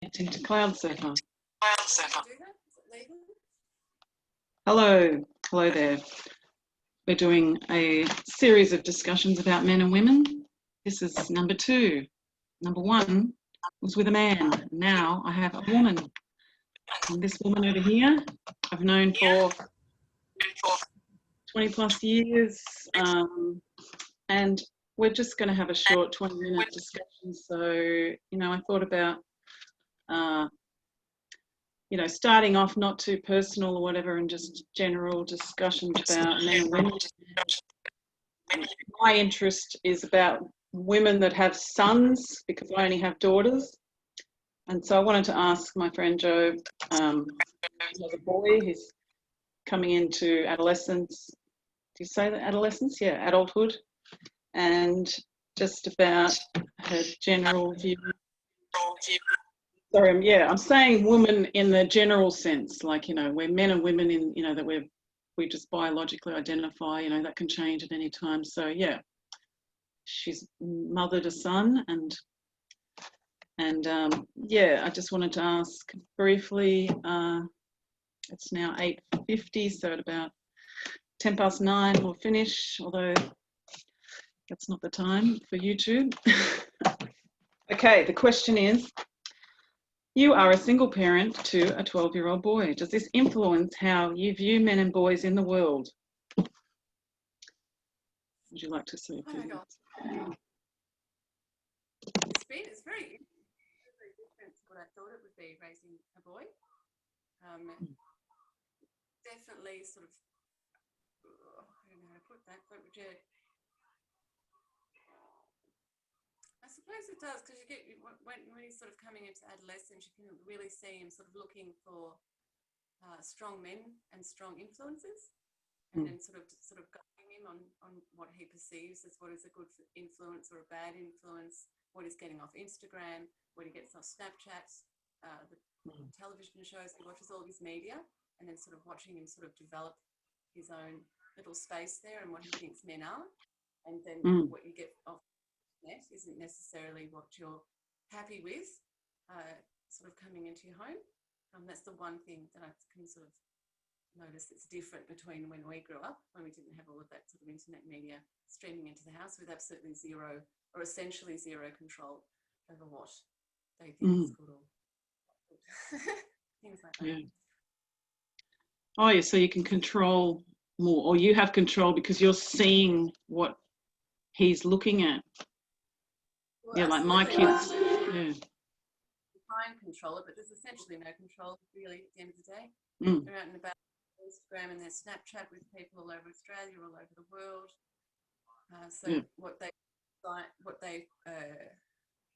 Into cloud server. Hello there. We're doing a series of discussions about men and women. This is number 2. Number 1 was with a man. Now I have a woman. And this woman over here, I've known for 20 plus years. And we're just going to have a short 20-minute discussion. So, I thought about starting off not too personal or whatever, and just general discussions about men and women. My interest is about women that have sons, because I only have daughters. And so I wanted to ask my friend Joe, he has a boy, he's coming into adolescence. Do you say that, adolescence? Yeah, adulthood. And just about her general view. Sorry, I'm saying woman in the general sense, like, we're men and women in, that we just biologically identify, that can change at any time. So yeah, she's mothered a son, and I just wanted to ask briefly, it's now 8:50, so at about 9:10 we'll finish, although that's not the time for YouTube. Okay, the question is, you are a single parent to a 12-year-old boy. Does this influence how you view men and boys in the world? Would you like to say? Oh my God. It's very different to what I thought it would be, raising a boy. Definitely sort of, I don't know how to put that, but would you... I suppose it does, because you get, when he's sort of coming into adolescence, you can really see him sort of looking for strong men and strong influences, and then sort of guiding him on what he perceives as what is a good influence or a bad influence, what he's getting off Instagram, what he gets off Snapchat, the television shows, he watches all his media, and then sort of watching him sort of develop his own little space there and what he thinks men are, and then what you get off net isn't necessarily what you're happy with, sort of coming into your home. That's the one thing that I can sort of notice that's different between when we grew up, when we didn't have all of that sort of internet media streaming into the house, with absolutely zero, or essentially zero, control over what they think is good, or things like that. Yeah. Oh yeah, so you can control more, or you have control because you're seeing what he's looking at. Well, yeah, like my kids. Yeah. You try and control it, but there's essentially no control really at the end of the day. They're out and about Instagram and their Snapchat with people all over Australia, all over the world.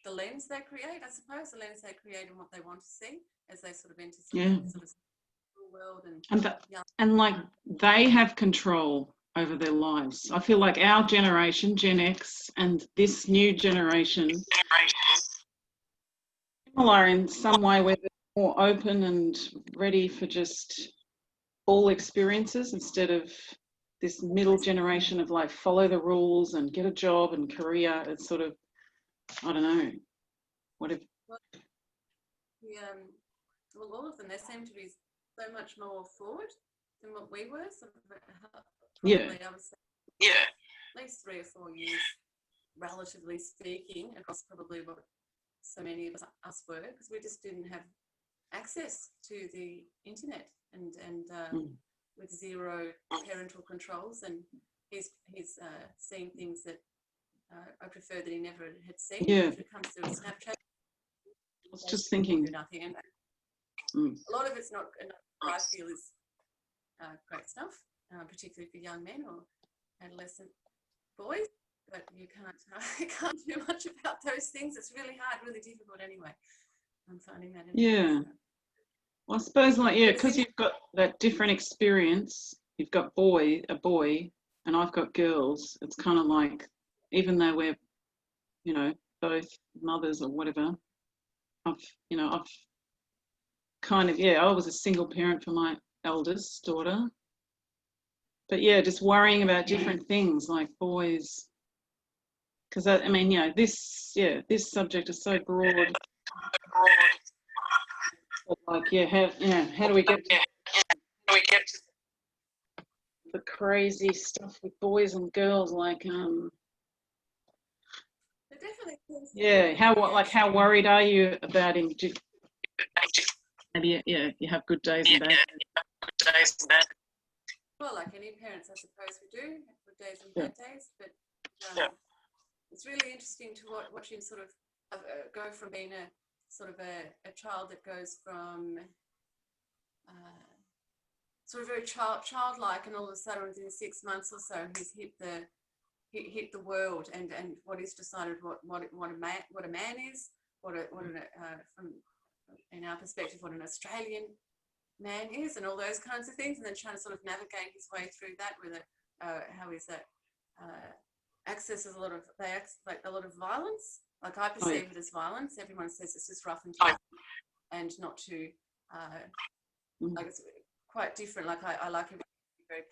The lens they create, I suppose, the lens they create and what they want to see as they sort of enter sort of world and like they have control over their lives. I feel like our generation, Gen X, and this new generation similar in some way, where they're more open and ready for just all experiences, instead of this middle generation of like follow the rules and get a job and career. It's sort of, I don't know, whatever. Well, all of them, they seem to be so much more forward than what we were. Sort of, probably, I would say, at least 3 or 4 years, relatively speaking, across probably what so many of us were, because we just didn't have access to the internet, and with zero parental controls, and he's seeing things that I prefer that he never had seen. If it comes to Snapchat, I was just thinking, nothing, and a lot of it's not, I feel, is great stuff, particularly for young men or adolescent boys. But you can't do much about those things. It's really hard, really difficult anyway. I'm finding that. Well, I suppose, like, because you've got that different experience. You've got a boy, and I've got girls. It's kind of like, even though we're, both mothers or whatever, I've kind of, I was a single parent for my eldest daughter. But just worrying about different things like boys. Because, this subject is so broad. like, how do we get to the crazy stuff with boys and girls, like, It definitely seems to yeah, be how worried are you about him? Maybe, you have good days and bad days. well, like any parents, I suppose we do have good days and Yeah. bad days, but it's really interesting to watch him sort of go from being a sort of a child that goes from sort of very childlike, and all of a sudden within 6 months or so he's hit the world, and what he's decided what a man is, from in our perspective what an Australian man is, and all those kinds of things, and then trying to sort of navigate his way through that with how is that accesses a lot of violence. Like I perceive it as violence. Everyone says it's just rough and tough, and not too like it's quite different. Like I like it very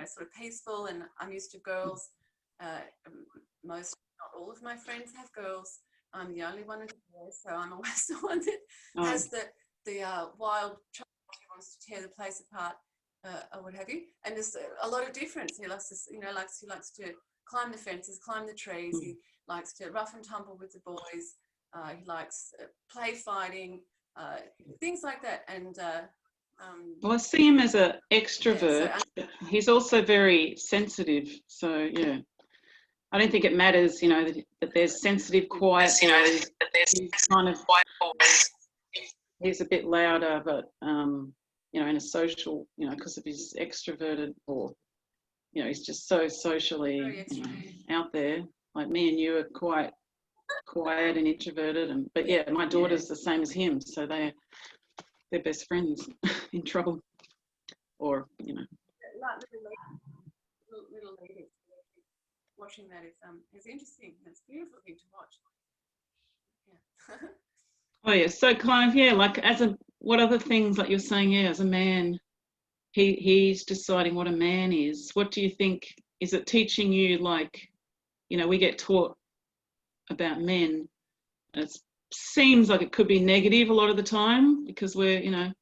sort of peaceful, and I'm used to girls. Most, not all of my friends have girls. I'm the only one who does, so I'm always the one that has the wild child who wants to tear the place apart, or what have you. And there's a lot of difference. He likes to, he likes to climb the fences, climb the trees. He likes to rough and tumble with the boys. He likes play fighting, things like that. And well, I see him as an extrovert. Yeah, but he's also very sensitive. So yeah, I don't think it matters, that there's sensitive, quiet boys. He's kind of, he's a bit louder, but in a social, because of his extroverted, or he's just so socially out there. Like me and you are quite quiet and introverted, but yeah, my daughter's the same as him, so they're best friends in trouble, or little ladies. Watching that is interesting. It's a beautiful thing to watch. Yeah. Oh yeah, so kind of, like what other things, like you're saying, as a man, he's deciding what a man is. What do you think? Is it teaching you, like, we get taught about men, and it seems like it could be negative a lot of the time, because we're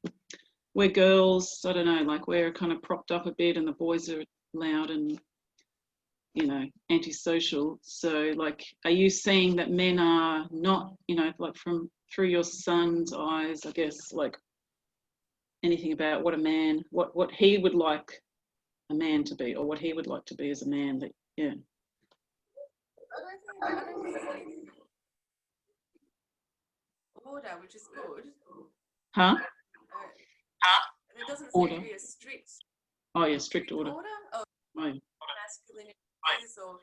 girls, I don't know, like we're kind of propped up a bit, and the boys are loud and antisocial. So like, are you seeing that men are not, like through your son's eyes, I guess, like anything about what a man, what he would like a man to be, or what he would like to be as a man? That I don't think there's anything order, which is good. Huh? There doesn't Order. seem to be a strict. Oh yeah, strict order. Or masculinity, or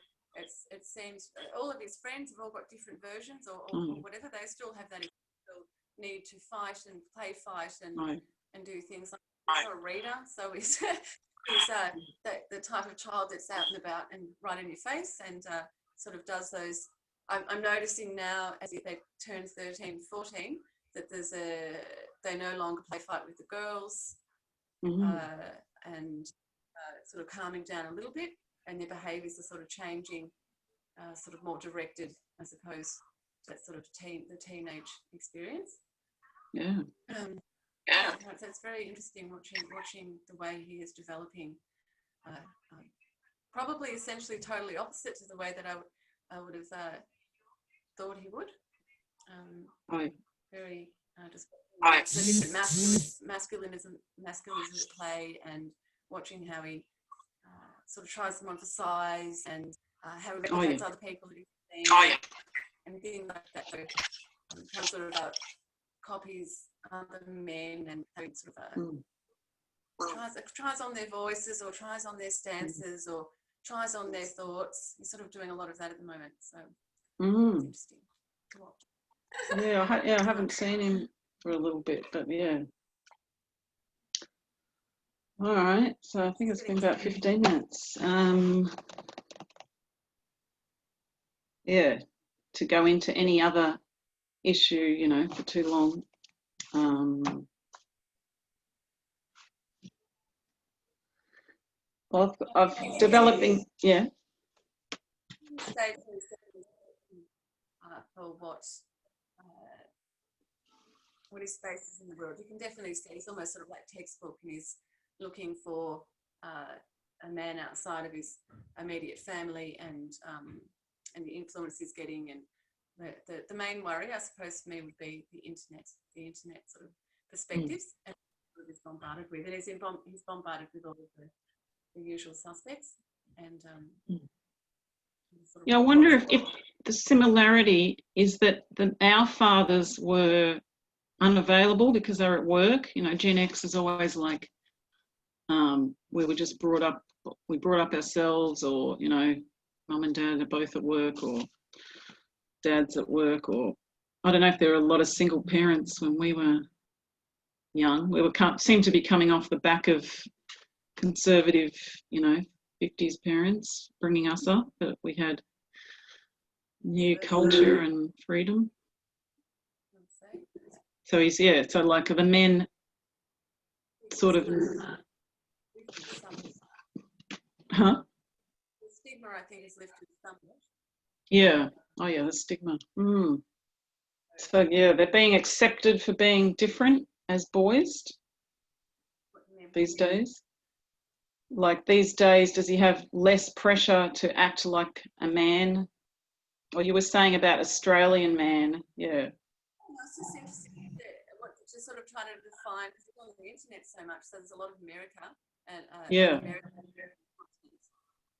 it seems all of his friends have all got different versions, or whatever. They still have that need to fight and play fight and do things like he's not a reader, so he's the type of child that's out and about and right in your face, and sort of does those. I'm noticing now, as if they turn 13, 14, that they no longer play fight with the girls, and sort of calming down a little bit, and their behaviours are sort of changing, sort of more directed, I suppose, that sort of the teenage experience. Yeah. So it's very interesting watching the way he is developing. Probably essentially totally opposite to the way that I would have thought he would. Very just the different masculinism at play, and watching how he sort of tries to emphasise, and how he replicates other people that he's seen, and things like that. So how sort of copies other men, and how he sort of tries on their voices, or tries on their stances, or tries on their thoughts. He's sort of doing a lot of that at the moment, so it's interesting to watch. I haven't seen him for a little bit, but yeah. All right, so I think it's been about 15 minutes. To go into any other issue, for too long. Well, I've developing, For what what his space is in the world. You can definitely see he's almost sort of like textbook, and he's looking for a man outside of his immediate family, and the influence he's getting. And the main worry, I suppose, for me would be the internet sort of perspectives, and what he's bombarded with. And he's bombarded with all of the usual suspects. And yeah, I wonder if the similarity is that our fathers were unavailable because they're at work. You know, Gen X is always like, we were just brought up ourselves, or, you know, mum and dad are both at work, or dad's at work, or I don't know if there were a lot of single parents when we were young. We seemed to be coming off the back of conservative, you know, 50s parents bringing us up, but we had new culture and freedom. So so like the men sort of, huh? The stigma, I think, is lifted somewhat. Yeah. Oh yeah, the stigma. So yeah, they're being accepted for being different as boys these days. Like these days, does he have less pressure to act like a man? Or you were saying about Australian man, yeah. It's just interesting to sort of try to define, because it's on the internet so much, so there's a lot of America and American content,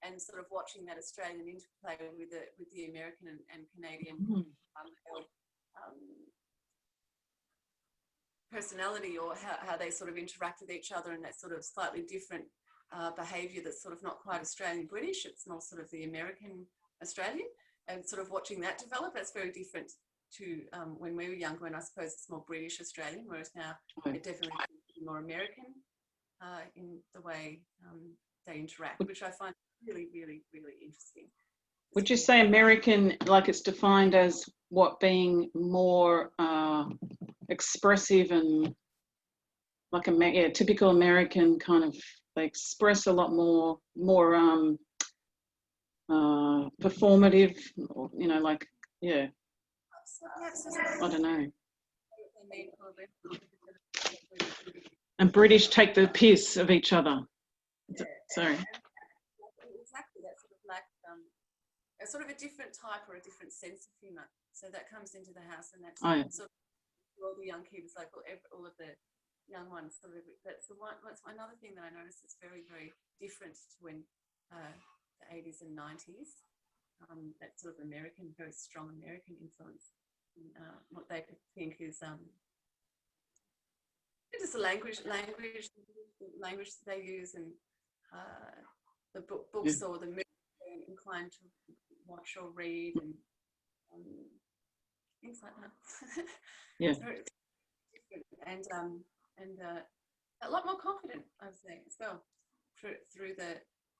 and sort of watching that Australian interplay with the American and Canadian personality, or how they sort of interact with each other, and that sort of slightly different behaviour that's sort of not quite Australian British. It's more sort of the American Australian, and sort of watching that develop. That's very different to when we were younger, and I suppose it's more British Australian, whereas now it definitely is more American in the way they interact, which I find really, really, really interesting. Would you say American, like it's defined as what, being more expressive and like a typical American kind of, they express a lot more performative, you know, like, yeah. I don't know. And British take the piss of each other. Sorry. Exactly, that's sort of like a sort of a different type or a different sense of humour. So that comes into the house, and that's sort of all the young kids, like all of the young ones. Sort of, that's another thing that I noticed is very, very different to when the 80s and 90s. That sort of American, very strong American influence. What they think is just the language that they use, and the books or the movies they're inclined to watch or read, and things like that. Yeah. So it's different, and a lot more confident, I would say, as well. Through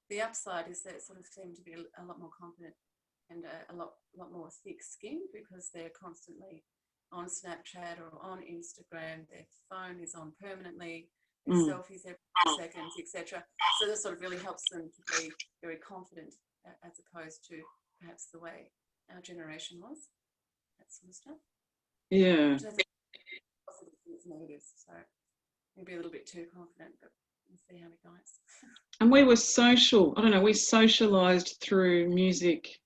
the upside is that sort of seem to be a lot more confident, and a lot more thick-skinned, because they're constantly on Snapchat or on Instagram. Their phone is on permanently. Their selfies every 2 seconds, etc. So this sort of really helps them to be very confident, as opposed to perhaps the way our generation was. That sort of stuff. Yeah. Which I think positive things, negatives. So maybe a little bit too confident, but we'll see how it goes. And we were social. I don't know. We socialised through music.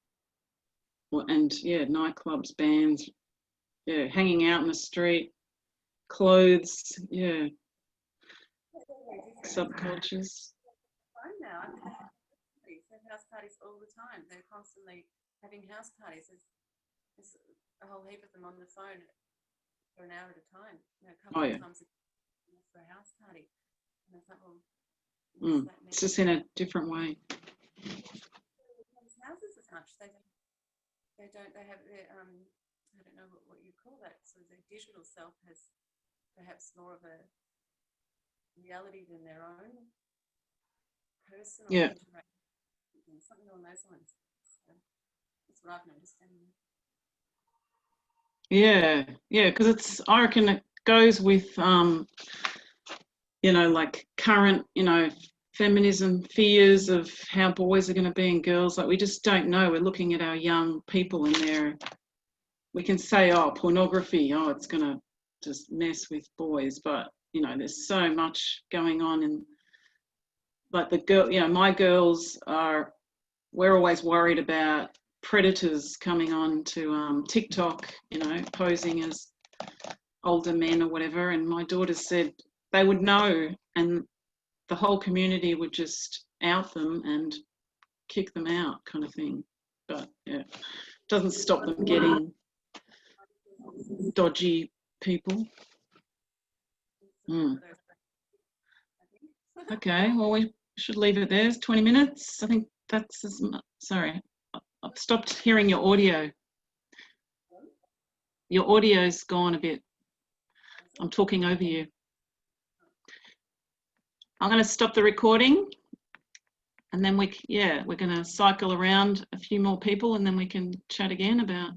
And nightclubs, bands, hanging out in the street, clothes, subcultures. Now, they have house parties all the time. They're constantly having house parties. There's a whole heap of them on the phone for an hour at a time. A couple of times for a house party. And it's like, well, it's just in a different way. Houses as much. They have their, I don't know what you call that, so their digital self has perhaps more of a reality than their own personal interaction, something along those lines. So that's what I've noticed anyway. Yeah, because I reckon it goes with, like current, feminism fears of how boys are going to be and girls. Like, we just don't know. We're looking at our young people, and we can say, pornography, it's going to to mess with boys, but you know, there's so much going on. And like the girl, you know, my girls are, we're always worried about predators coming on to TikTok, you know, posing as older men or whatever. And my daughters said they would know, and the whole community would just out them and kick them out, kind of thing. But yeah, doesn't stop them getting dodgy people. Okay, well, we should leave it there. It's 20 minutes. I think that's as much. Sorry, I've stopped hearing your audio. Your audio's gone a bit. I'm talking over you. I'm going to stop the recording, and then we're going to cycle around a few more people, and then we can chat again about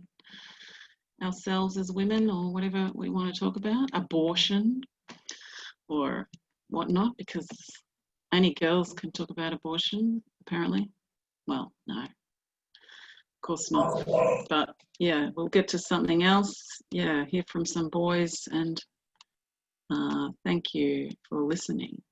ourselves as women or whatever we want to talk about, abortion or whatnot, because only girls can talk about abortion, apparently. Well, no, of course not. But yeah, we'll get to something else. Yeah, hear from some boys, and thank you for listening.